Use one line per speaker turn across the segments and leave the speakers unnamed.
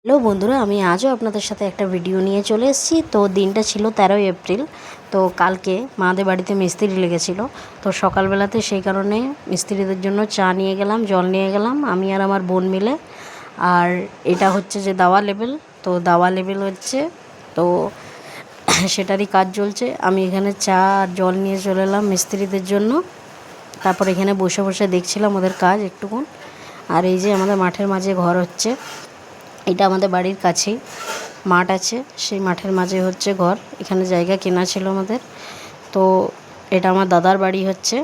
Hello বন্ধুরা, আমি আজও আপনাদের সাথে একটা ভিডিও নিয়ে চলে এসেছি। তো দিনটা ছিল 13ই এপ্রিল। তো কালকে মাদের বাড়িতে মিস্ত্রি লেগেছিলো। তো সকালবেলাতে সেই কারণে মিস্ত্রিদের জন্য চা নিয়ে গেলাম, জল নিয়ে গেলাম আমি আর আমার বোন মিলে। আর এটা হচ্ছে যে দাওয়া লেবেল, তো দাওয়া লেবেল হচ্ছে, তো সেটারই কাজ চলছে। আমি এখানে চা আর জল নিয়ে চলে এলাম মিস্ত্রিদের জন্য। তারপর এখানে বসে বসে দেখছিলাম ওদের কাজ একটুক্ষণ। আর এই যে আমাদের মাঠের মাঝে ঘর হচ্ছে, এটা আমাদের বাড়ির কাছেই মাঠ আছে, সেই মাঠের মাঝে হচ্ছে ঘর। এখানে জায়গা কেনা ছিল আমাদের। তো এটা আমার দাদার বাড়ি হচ্ছে।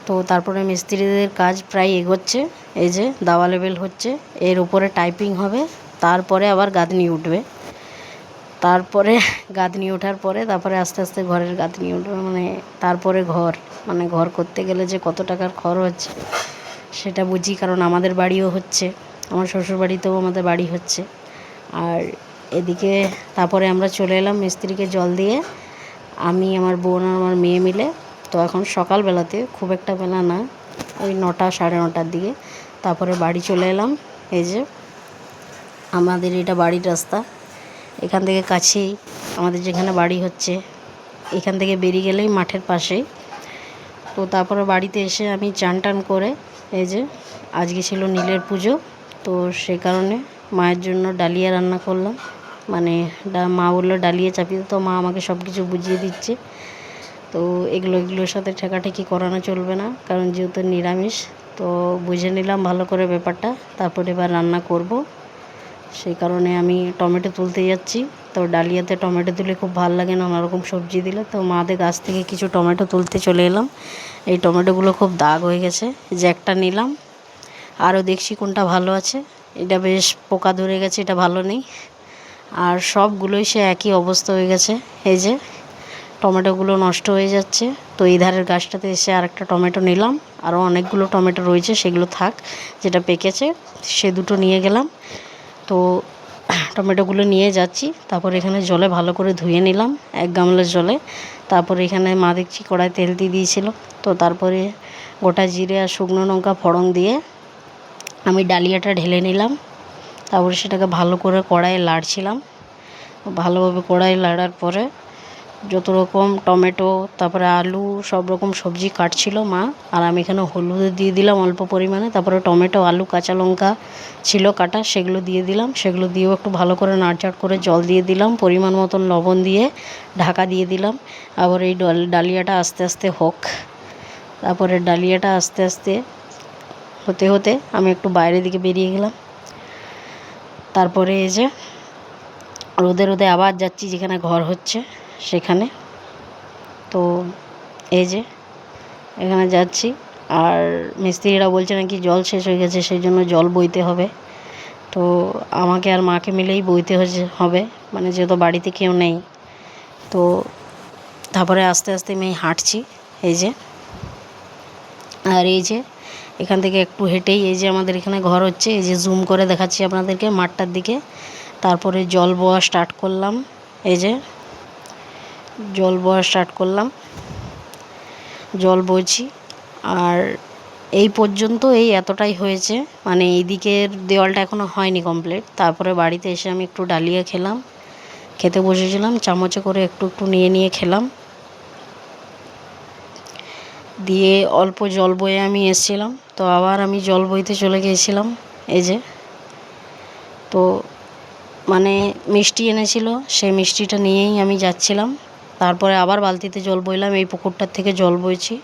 তো তারপরে মিস্ত্রিদের কাজ প্রায় এগোচ্ছে। এই যে দাওয়া লেবেল হচ্ছে, এর উপরে টাইপিং হবে, তারপরে আবার গাঁথনি উঠবে। তারপরে গাঁথনি ওঠার পরে তারপরে আস্তে আস্তে ঘরের গাঁথনি উঠবে, তারপরে ঘর করতে গেলে যে কত টাকার খরচ সেটা বুঝি, কারণ আমাদের বাড়িও হচ্ছে, আমার শ্বশুরবাড়িতেও আমাদের বাড়ি হচ্ছে। আর এদিকে তারপরে আমরা চলে এলাম মিস্ত্রিকে জল দিয়ে, আমি, আমার বোন আর আমার মেয়ে মিলে। তো এখন সকালবেলাতে, খুব একটা বেলা না, ওই 9টা সাড়ে 9টার দিকে তারপরে বাড়ি চলে এলাম। এই যে আমাদের এটা বাড়ির রাস্তা, এখান থেকে কাছেই আমাদের যেখানে বাড়ি হচ্ছে, এখান থেকে বেরিয়ে গেলেই মাঠের পাশেই। তো তারপরে বাড়িতে এসে আমি চান টান করে, এই যে আজকে ছিল নীলের পুজো, তো সেই কারণে মায়ের জন্য ডালিয়া রান্না করলাম। মা বললো ডালিয়া চাপিয়ে, তো মা আমাকে সব কিছু বুঝিয়ে দিচ্ছে। তো এগুলোর সাথে ঠেকাঠেকি করানো চলবে না, কারণ যেহেতু নিরামিষ। তো বুঝে নিলাম ভালো করে ব্যাপারটা, তারপরে এবার রান্না করব। সেই কারণে আমি টমেটো তুলতে যাচ্ছি। তো ডালিয়াতে টমেটো তুলে খুব ভালো লাগে, নানা রকম সবজি দিলে। তো মাদের গাছ থেকে কিছু টমেটো তুলতে চলে এলাম। এই টমেটোগুলো খুব দাগ হয়ে গেছে, যে একটা নিলাম, আরও দেখছি কোনটা ভালো আছে। এটা বেশ পোকা ধরে গেছে, এটা ভালো নেই। আর সবগুলোই সে একই অবস্থা হয়ে গেছে, এই যে টমেটোগুলো নষ্ট হয়ে যাচ্ছে। তো এই ধারের গাছটাতে এসে আরেকটা টমেটো নিলাম, আরও অনেকগুলো টমেটো রয়েছে, সেগুলো থাক, যেটা পেকেছে সে দুটো নিয়ে গেলাম। তো টমেটোগুলো নিয়ে যাচ্ছি, তারপর এখানে জলে ভালো করে ধুয়ে নিলাম, 1 গামলার জলে। তারপরে এখানে মা দেখছি কড়াই তেল দিয়ে দিয়েছিল। তো তারপরে গোটা জিরে আর শুকনো লঙ্কা ফোড়ন দিয়ে আমি ডালিয়াটা ঢেলে নিলাম। তারপরে সেটাকে ভালো করে কড়াইয়ে লাড়ছিলাম। ভালোভাবে কড়াইয়ে লাড়ার পরে যত রকম টমেটো, তারপরে আলু, সব রকম সবজি কাটছিল মা, আর আমি এখানে হলুদ দিয়ে দিলাম অল্প পরিমাণে। তারপরে টমেটো, আলু, কাঁচা লঙ্কা ছিল কাটা, সেগুলো দিয়ে দিলাম। সেগুলো দিয়েও একটু ভালো করে নাড়চাড় করে জল দিয়ে দিলাম, পরিমাণ মতন লবণ দিয়ে ঢাকা দিয়ে দিলাম। আবার এই ডালিয়াটা আস্তে আস্তে হোক। তারপরে ডালিয়াটা আস্তে আস্তে হতে হতে আমি একটু বাইরের দিকে বেরিয়ে গেলাম। তারপরে এই যে রোদে রোদে আবার যাচ্ছি যেখানে ঘর হচ্ছে সেখানে। তো এই যে এখানে যাচ্ছি, আর মিস্ত্রিরা বলছে নাকি জল শেষ হয়ে গেছে, সেই জন্য জল বইতে হবে। তো আমাকে আর মাকে মিলেই বইতে হবে, যেহেতু বাড়িতে কেউ নেই। তো তারপরে আস্তে আস্তে আমি হাঁটছি, এই যে। আর এই যে এখান থেকে একটু হেঁটেই এই যে আমাদের এখানে ঘর হচ্ছে, এই যে জুম করে দেখাচ্ছি আপনাদেরকে মাঠটার দিকে। তারপরে জল বওয়া স্টার্ট করলাম, এই যে জল বওয়া স্টার্ট করলাম, জল বইছি। আর এই পর্যন্ত এই এতটাই হয়েছে, এই দিকের দেওয়ালটা এখনও হয়নি কমপ্লিট। তারপরে বাড়িতে এসে আমি একটু ডালিয়া খেলাম, খেতে বসেছিলাম, চামচে করে একটু একটু নিয়ে নিয়ে খেলাম। দিয়ে অল্প জল বয়ে আমি এসেছিলাম, তো আবার আমি জল বইতে চলে গিয়েছিলাম, এই যে। তো মিষ্টি এনেছিল, সেই মিষ্টিটা নিয়েই আমি যাচ্ছিলাম। তারপরে আবার বালতিতে জল বইলাম, এই পুকুরটার থেকে জল বইছি।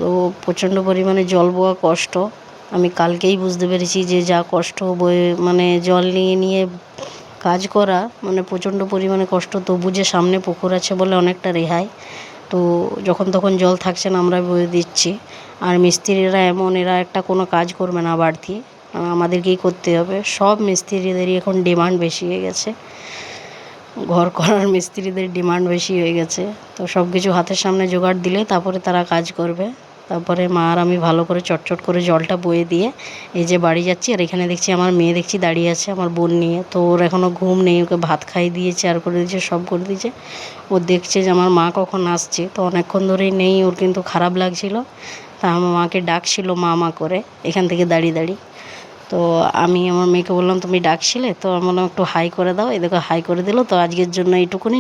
তো প্রচণ্ড পরিমাণে জল বওয়া কষ্ট, আমি কালকেই বুঝতে পেরেছি যে যা কষ্ট বয়ে জল নিয়ে নিয়ে কাজ করা, প্রচণ্ড পরিমাণে কষ্ট। তবু যে সামনে পুকুর আছে বলে অনেকটা রেহাই। তো যখন তখন জল থাকছে না, আমরা বয়ে দিচ্ছি। আর মিস্ত্রিরা এমন, এরা একটা কোনো কাজ করবে না বাড়তি, আমাদেরকেই করতে হবে। সব মিস্ত্রিদেরই এখন ডিমান্ড বেশি হয়ে গেছে, ঘর করার মিস্ত্রিদের ডিমান্ড বেশি হয়ে গেছে। তো সব কিছু হাতের সামনে জোগাড় দিলে তারপরে তারা কাজ করবে। তারপরে মা আর আমি ভালো করে চটচট করে জলটা বয়ে দিয়ে এই যে বাড়ি যাচ্ছি। আর এখানে দেখছি আমার মেয়ে দাঁড়িয়ে আছে আমার বোন নিয়ে। তো ওর এখনও ঘুম নেই, ওকে ভাত খাইয়ে দিয়েছে, আর করে দিয়েছে, সব করে দিয়েছে। ও দেখছে যে আমার মা কখন আসছে, তো অনেকক্ষণ ধরেই নেই, ওর কিন্তু খারাপ লাগছিল। তা আমার মাকে ডাকছিল মা মা করে এখান থেকে দাঁড়িয়ে দাঁড়িয়ে। তো আমি আমার মেয়েকে বললাম তুমি ডাকছিলে, তো আমি বললাম একটু হাই করে দাও, এই দেখো হাই করে দিল। তো আজকের জন্য এইটুকুনি।